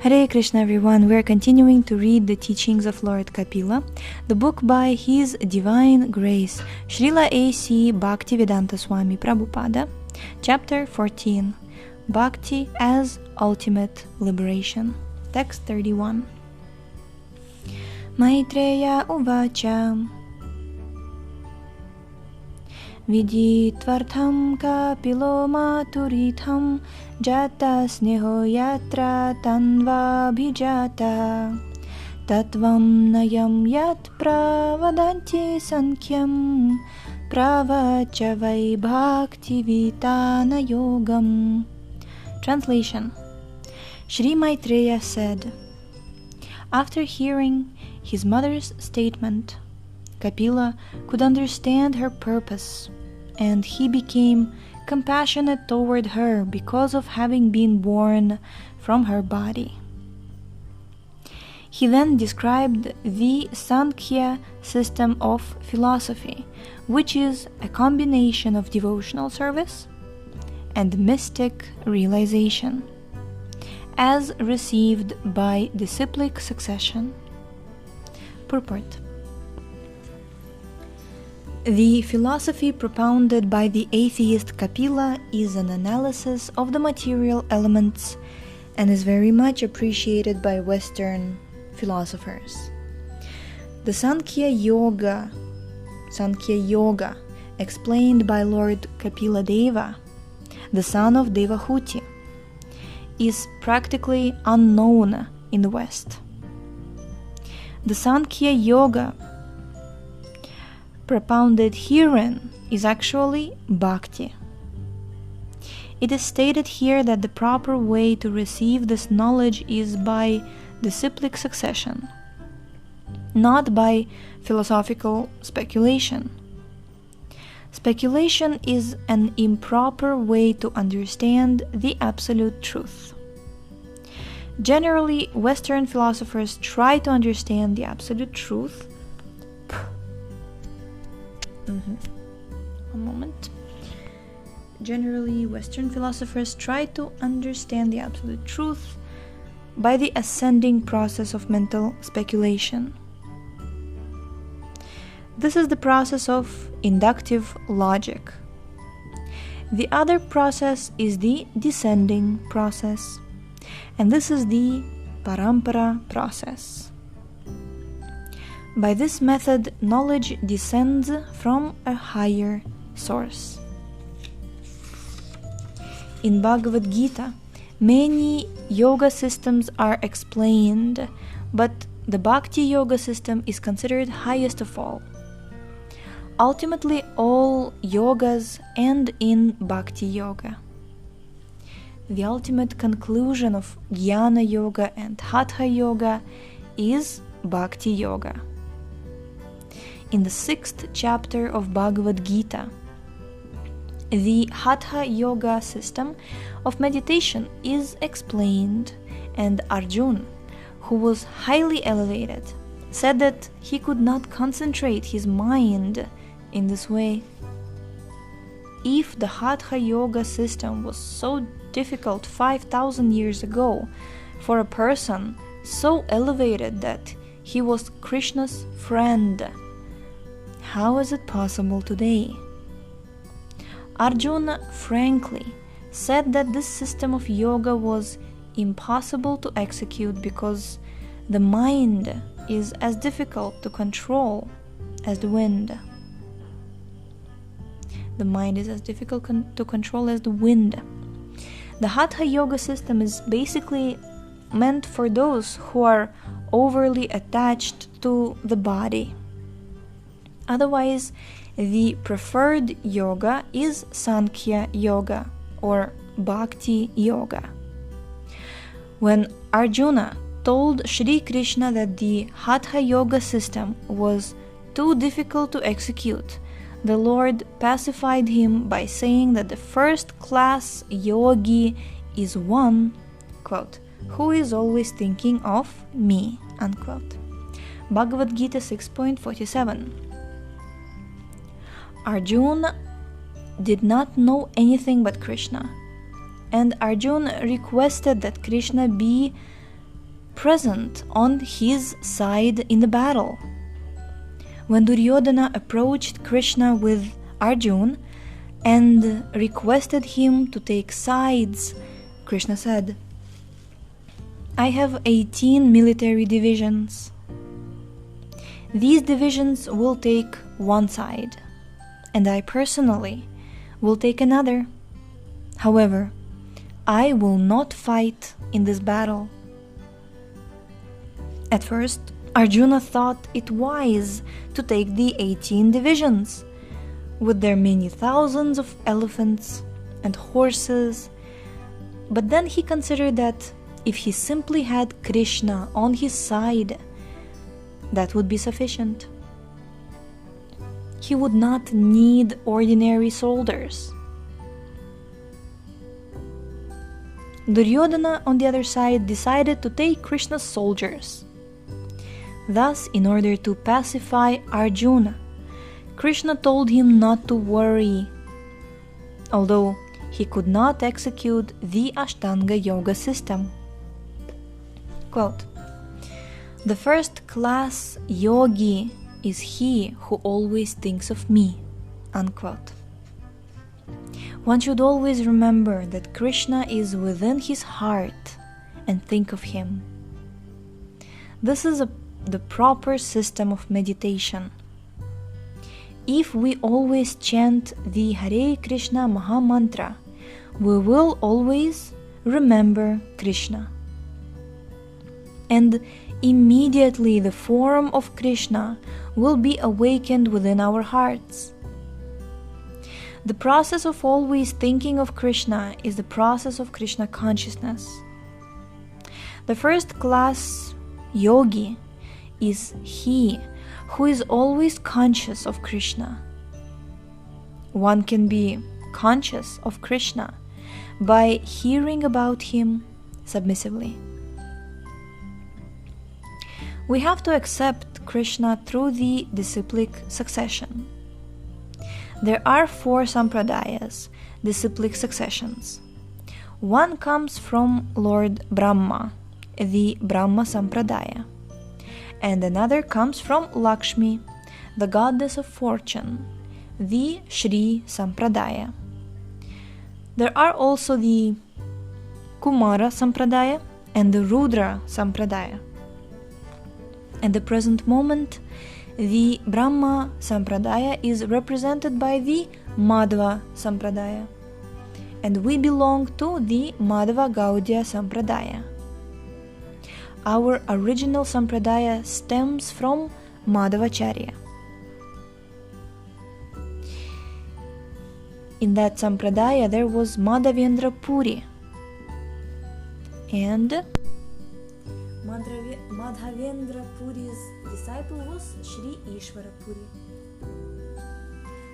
Hare Krishna everyone, we are continuing to read the Teachings of Lord Kapila, the book by His Divine Grace, Srila A.C. Bhaktivedanta Swami Prabhupada, Chapter 14, Bhakti as Ultimate Liberation, Text 31. Maitreya Uvacha Viditvartham Kapilo Maturitham Jata Sneho Yatra Tanva Bhijata Tatvam Nayam Yat Pravadanti Sankhyam Pravacha Vai Bhaktivedanta Yogam. Translation. Sri Maitreya said, after hearing his mother's statement, Kapila could understand her purpose, and he became compassionate toward her because of having been born from her body. He then described the Sankhya system of philosophy, which is a combination of devotional service and mystic realization, as received by disciplic succession. Purport. The philosophy propounded by the atheist Kapila is an analysis of the material elements and is very much appreciated by Western philosophers. The Sankhya Yoga, explained by Lord Kapila Deva, the son of Devahuti, is practically unknown in the West. The Sankhya Yoga propounded herein is actually bhakti. It is stated here that the proper way to receive this knowledge is by disciplic succession, not by philosophical speculation. Speculation is an improper way to understand the absolute truth. Generally, Western philosophers try to understand the absolute truth. One moment. Generally, Western philosophers try to understand the absolute truth by the ascending process of mental speculation. This is the process of inductive logic. The other process is the descending process, and this is the parampara process. By this method, knowledge descends from a higher source. In Bhagavad Gita, many yoga systems are explained, but the Bhakti yoga system is considered highest of all. Ultimately, all yogas end in Bhakti yoga. The ultimate conclusion of Jnana yoga and Hatha yoga is Bhakti yoga. In the 6th chapter of Bhagavad Gita, the Hatha yoga system of meditation is explained, and Arjuna, who was highly elevated, said that he could not concentrate his mind in this way. If the Hatha yoga system was so difficult 5,000 years ago for a person so elevated that he was Krishna's friend, how is it possible today? Arjuna frankly said that this system of yoga was impossible to execute because the mind is as difficult to control as the wind. The mind is as difficult to control as the wind. The Hatha yoga system is basically meant for those who are overly attached to the body. Otherwise, the preferred yoga is Sankhya yoga or Bhakti yoga. When Arjuna told Shri Krishna that the Hatha yoga system was too difficult to execute, the Lord pacified him by saying that the first-class yogi is one, quote, who is always thinking of me, unquote. Bhagavad Gita 6.47. Arjuna did not know anything but Krishna, and Arjuna requested that Krishna be present on his side in the battle. When Duryodhana approached Krishna with Arjuna and requested him to take sides, Krishna said, "I have 18 military divisions. These divisions will take one side, and I personally will take another. However, I will not fight in this battle." At first, Arjuna thought it wise to take the 18 divisions, with their many thousands of elephants and horses, but then he considered that if he simply had Krishna on his side, that would be sufficient. He would not need ordinary soldiers. Duryodhana, on the other side, decided to take Krishna's soldiers. Thus, in order to pacify Arjuna, Krishna told him not to worry, although he could not execute the Ashtanga Yoga system. Quote, "The first class yogi is he who always thinks of me." Unquote. One should always remember that Krishna is within his heart and think of him. This is the proper system of meditation. If we always chant the Hare Krishna Maha Mantra, we will always remember Krishna. And immediately the form of Krishna will be awakened within our hearts. The process of always thinking of Krishna is the process of Krishna consciousness. The first class yogi is he who is always conscious of Krishna. One can be conscious of Krishna by hearing about him submissively. We have to accept Krishna through the disciplic succession. There are 4 sampradayas, disciplic successions. One comes from Lord Brahma, the Brahma Sampradaya, and another comes from Lakshmi, the goddess of fortune, the Shri Sampradaya. There are also the Kumara Sampradaya and the Rudra Sampradaya. At the present moment, the Brahma Sampradaya is represented by the Madhva Sampradaya, and we belong to the Madhva Gaudiya Sampradaya. Our original Sampradaya stems from Madhvacharya. In that Sampradaya there was Madhavendra Puri, and Madhavendra Puri's disciple was Sri Ishvara Puri.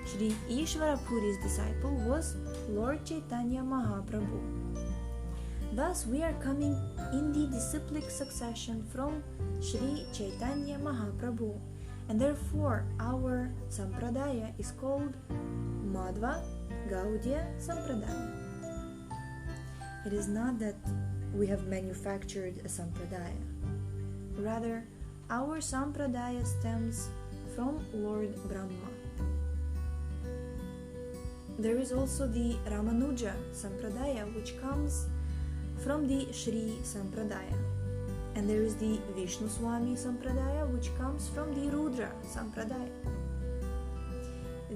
Sri Ishvara Puri's disciple was Lord Chaitanya Mahaprabhu. Thus we are coming in the disciplic succession from Sri Chaitanya Mahaprabhu, and therefore our Sampradaya is called Madhva Gaudiya Sampradaya. It is not that we have manufactured a Sampradaya. Rather, our Sampradaya stems from Lord Brahma. There is also the Ramanuja Sampradaya, which comes from the Shri Sampradaya. And there is the Vishnu Swami Sampradaya, which comes from the Rudra Sampradaya.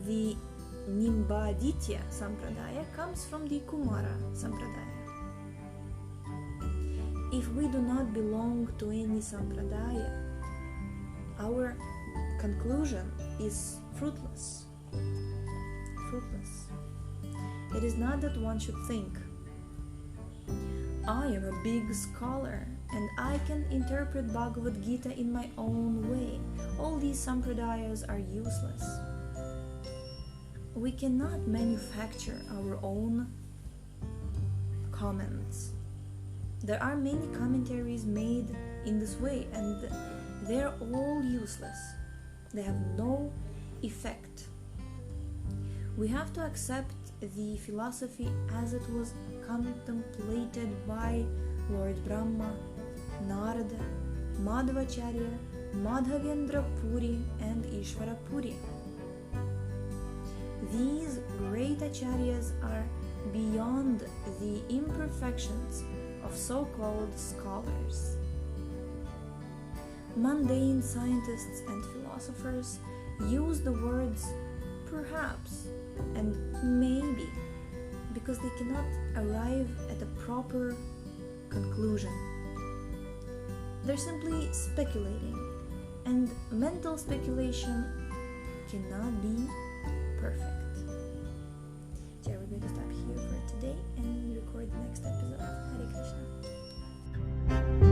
The Nimbaditya Sampradaya comes from the Kumara Sampradaya. If we do not belong to any Sampradaya, our conclusion is fruitless. It is not that one should think, I am a big scholar and I can interpret Bhagavad Gita in my own way. All these Sampradayas are useless. We cannot manufacture our own comments. There are many commentaries made in this way, and they're all useless. They have no effect. We have to accept the philosophy as it was contemplated by Lord Brahma, Narada, Madhvacharya, Madhavendra Puri and Ishvara Puri. These great acharyas are beyond the imperfections of so-called scholars. Mundane scientists and philosophers use the words perhaps and maybe because they cannot arrive at a proper conclusion. They're simply speculating, and mental speculation cannot be perfect. So we're going to stop here for today and record the next episode. Hare Krishna.